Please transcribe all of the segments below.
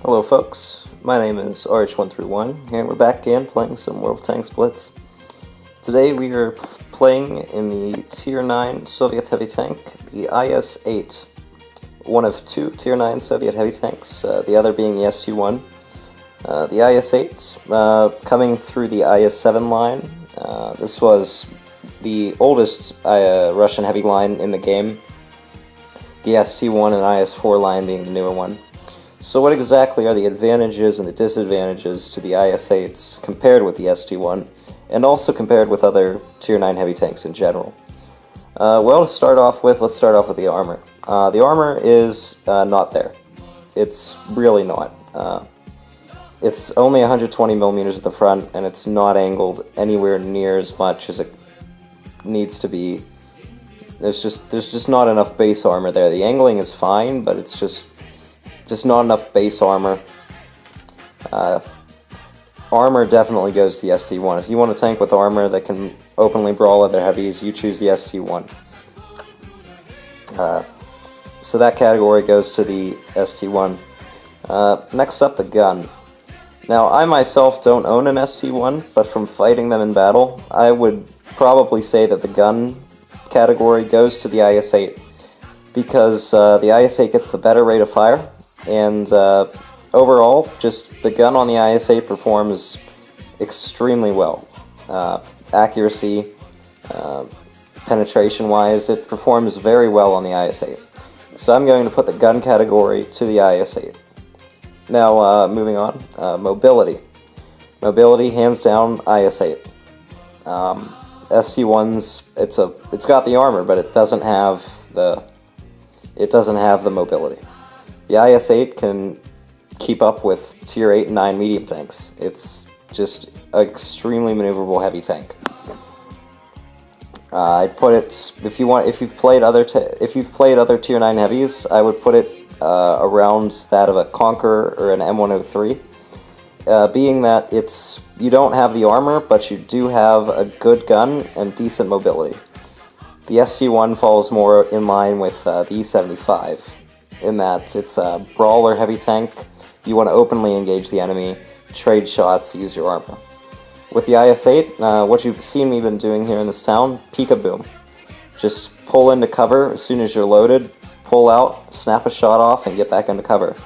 Hello folks, my name is RH131, and we're back again playing some World of Tanks Blitz. Today we are playing in the Tier 9 Soviet heavy tank, the IS-8. One of two Tier 9 Soviet heavy tanks, the other being the ST-1. The IS-8 coming through the IS-7 line. This was the oldest Russian heavy line in the game, the ST-1 and IS-4 line being the newer one. So what exactly are the advantages and the disadvantages to the IS-8s compared with the ST-1, and also compared with other Tier 9 heavy tanks in general? Well, let's start off with the armor. The armor is not there. It's really not. It's only 120 millimeters at the front, and it's not angled anywhere near as much as it needs to be. There's just not enough base armor there. The angling is fine, but it's just not enough base armor. Armor definitely goes to the ST-1. If you want a tank with armor that can openly brawl other heavies, you choose the ST-1. So that category goes to the ST-1. Next up, the gun. Now, I myself don't own an ST-1, but from fighting them in battle, I would probably say that the gun category goes to the IS-8, because the IS-8 gets the better rate of fire, and overall, just the gun on the IS-8 performs extremely well. Accuracy, penetration-wise, it performs very well on the IS-8. So I'm going to put the gun category to the IS-8. Now, moving on, mobility. Mobility, hands down, IS-8. ST-1's, it's got the armor, but it doesn't have the mobility. The IS-8 can keep up with Tier 8 and 9 medium tanks. It's just an extremely maneuverable heavy tank. I'd put it, if you've played other Tier 9 heavies, I would put it around that of a Conqueror or an M103. Being that you don't have the armor, but you do have a good gun and decent mobility. The ST-1 falls more in line with the E-75, in that it's a brawler heavy tank. You want to openly engage the enemy, trade shots, use your armor. With the IS-8, what you've seen me been doing here in this town, peek-a-boom. Just pull into cover as soon as you're loaded, pull out, snap a shot off, and get back into cover.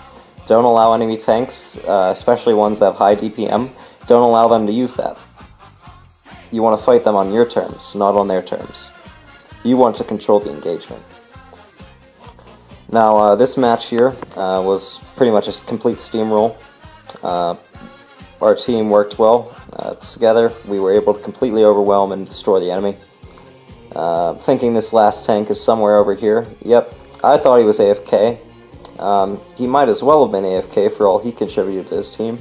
Don't allow enemy tanks, especially ones that have high DPM, don't allow them to use that. You want to fight them on your terms, not on their terms. You want to control the engagement. Now, this match here was pretty much a complete steamroll. Our team worked well together. We were able to completely overwhelm and destroy the enemy. Thinking this last tank is somewhere over here. Yep, I thought he was AFK. He might as well have been AFK for all he contributed to his team.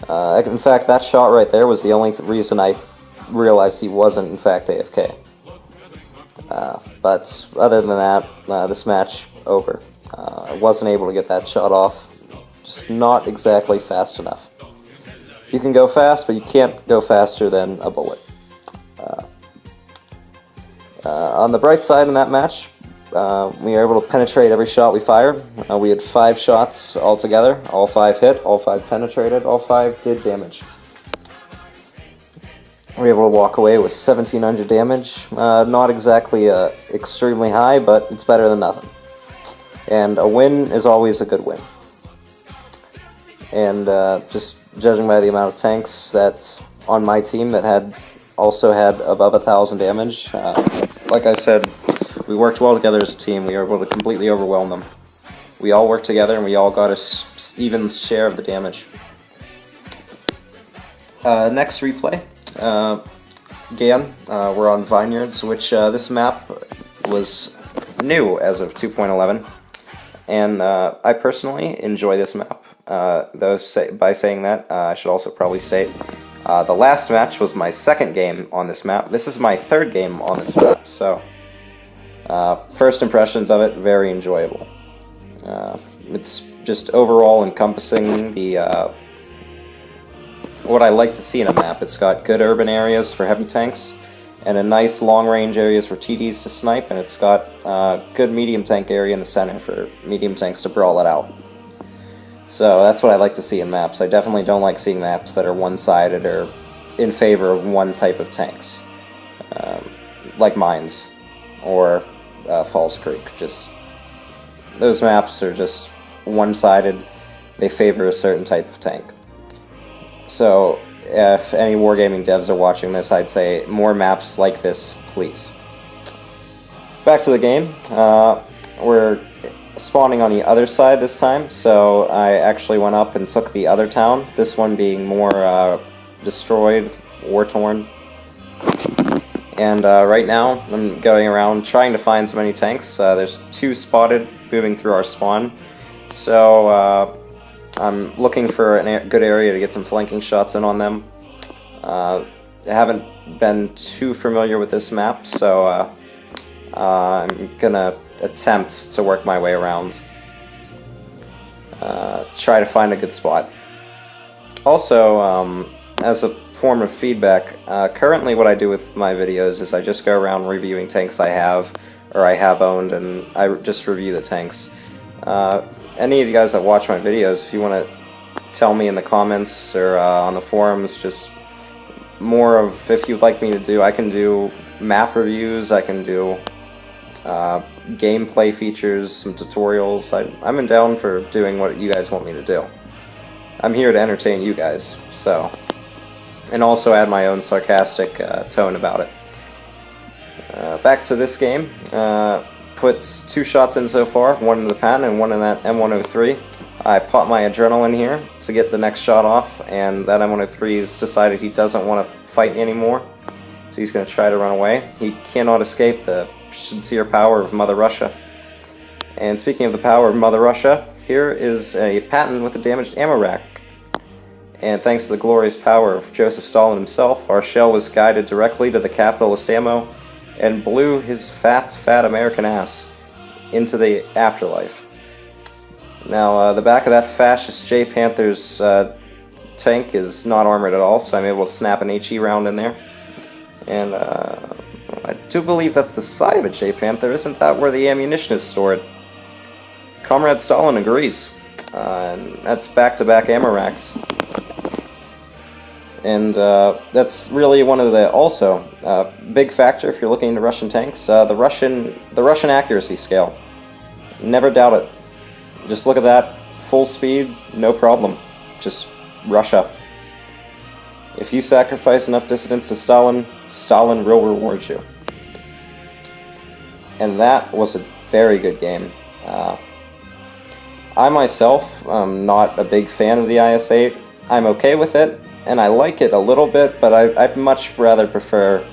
In fact, that shot right there was the only reason I realized he wasn't in fact AFK. But other than that, this match over. I wasn't able to get that shot off. Just not exactly fast enough. You can go fast, but you can't go faster than a bullet. On the bright side in that match, we were able to penetrate every shot we fired. We had 5 shots altogether. All 5 hit, all 5 penetrated, all 5 did damage. We were able to walk away with 1,700 damage. Not exactly extremely high, but it's better than nothing. And a win is always a good win. And just judging by the amount of tanks that's on my team that also had above 1,000 damage, like I said, we worked well together as a team. We were able to completely overwhelm them. We all worked together and we all got an even share of the damage. Next replay. Again, we're on Vineyards, which this map was new as of 2.11, and I personally enjoy this map. Though by saying that, I should also probably state the last match was my second game on this map. This is my third game on this map, so first impressions of it, very enjoyable. It's just overall encompassing the what I like to see in a map. It's got good urban areas for heavy tanks, and a nice long-range areas for TDs to snipe, and it's got good medium tank area in the center for medium tanks to brawl it out. So that's what I like to see in maps. I definitely don't like seeing maps that are one-sided or in favor of one type of tanks, like Mines or Falls Creek. Just those maps are just one-sided. They favor a certain type of tank. So if any wargaming devs are watching this, I'd say more maps like this, please. Back to the game. We're spawning on the other side this time, so I actually went up and took the other town, this one being more destroyed, war-torn. And right now, I'm going around trying to find so many tanks. There's 2 spotted moving through our spawn, so I'm looking for a good area to get some flanking shots in on them. I haven't been too familiar with this map, so I'm gonna attempt to work my way around. Try to find a good spot. Also, as a form of feedback, currently what I do with my videos is I just go around reviewing tanks I have, or I have owned, and I just review the tanks. Any of you guys that watch my videos, if you want to tell me in the comments or on the forums, just more of, if you'd like me to do, I can do map reviews, I can do gameplay features, some tutorials. I'm down for doing what you guys want me to do. I'm here to entertain you guys, so, and also add my own sarcastic tone about it. Back to this game. Put 2 shots in so far, 1 in the pen and 1 in that M103. I pop my adrenaline here to get the next shot off, and that M103's decided he doesn't want to fight me anymore, so he's going to try to run away. He cannot escape the sincere power of Mother Russia. And speaking of the power of Mother Russia, here is a Patton with a damaged ammo rack. And thanks to the glorious power of Joseph Stalin himself, our shell was guided directly to the capitalist ammo and blew his fat American ass into the afterlife. Now, the back of that fascist J Panther's tank is not armored at all, so I'm able to snap an HE round in there. And I do believe that's the side of a J Panther. Isn't that where the ammunition is stored? Comrade Stalin agrees. And that's back-to-back ammo racks. And that's really one of the big factor if you're looking into Russian tanks. The Russian accuracy scale. Never doubt it. Just look at that, full speed, no problem. Just Russia. If you sacrifice enough dissidents to Stalin, Stalin will reward you. And that was a very good game. I myself am not a big fan of the IS-8. I'm okay with it, and I like it a little bit, but I'd much rather prefer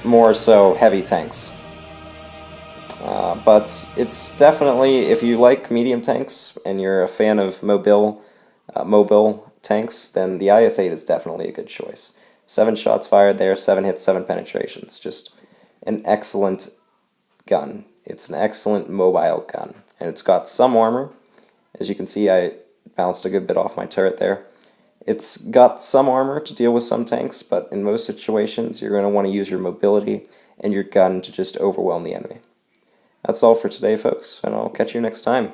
more so heavy tanks. But it's definitely, if you like medium tanks and you're a fan of mobile tanks, then the IS-8 is definitely a good choice. 7 shots fired there, 7 hits, 7 penetrations. Just an excellent gun. It's an excellent mobile gun. And it's got some armor. As you can see, I bounced a good bit off my turret there. It's got some armor to deal with some tanks, but in most situations, you're going to want to use your mobility and your gun to just overwhelm the enemy. That's all for today, folks, and I'll catch you next time.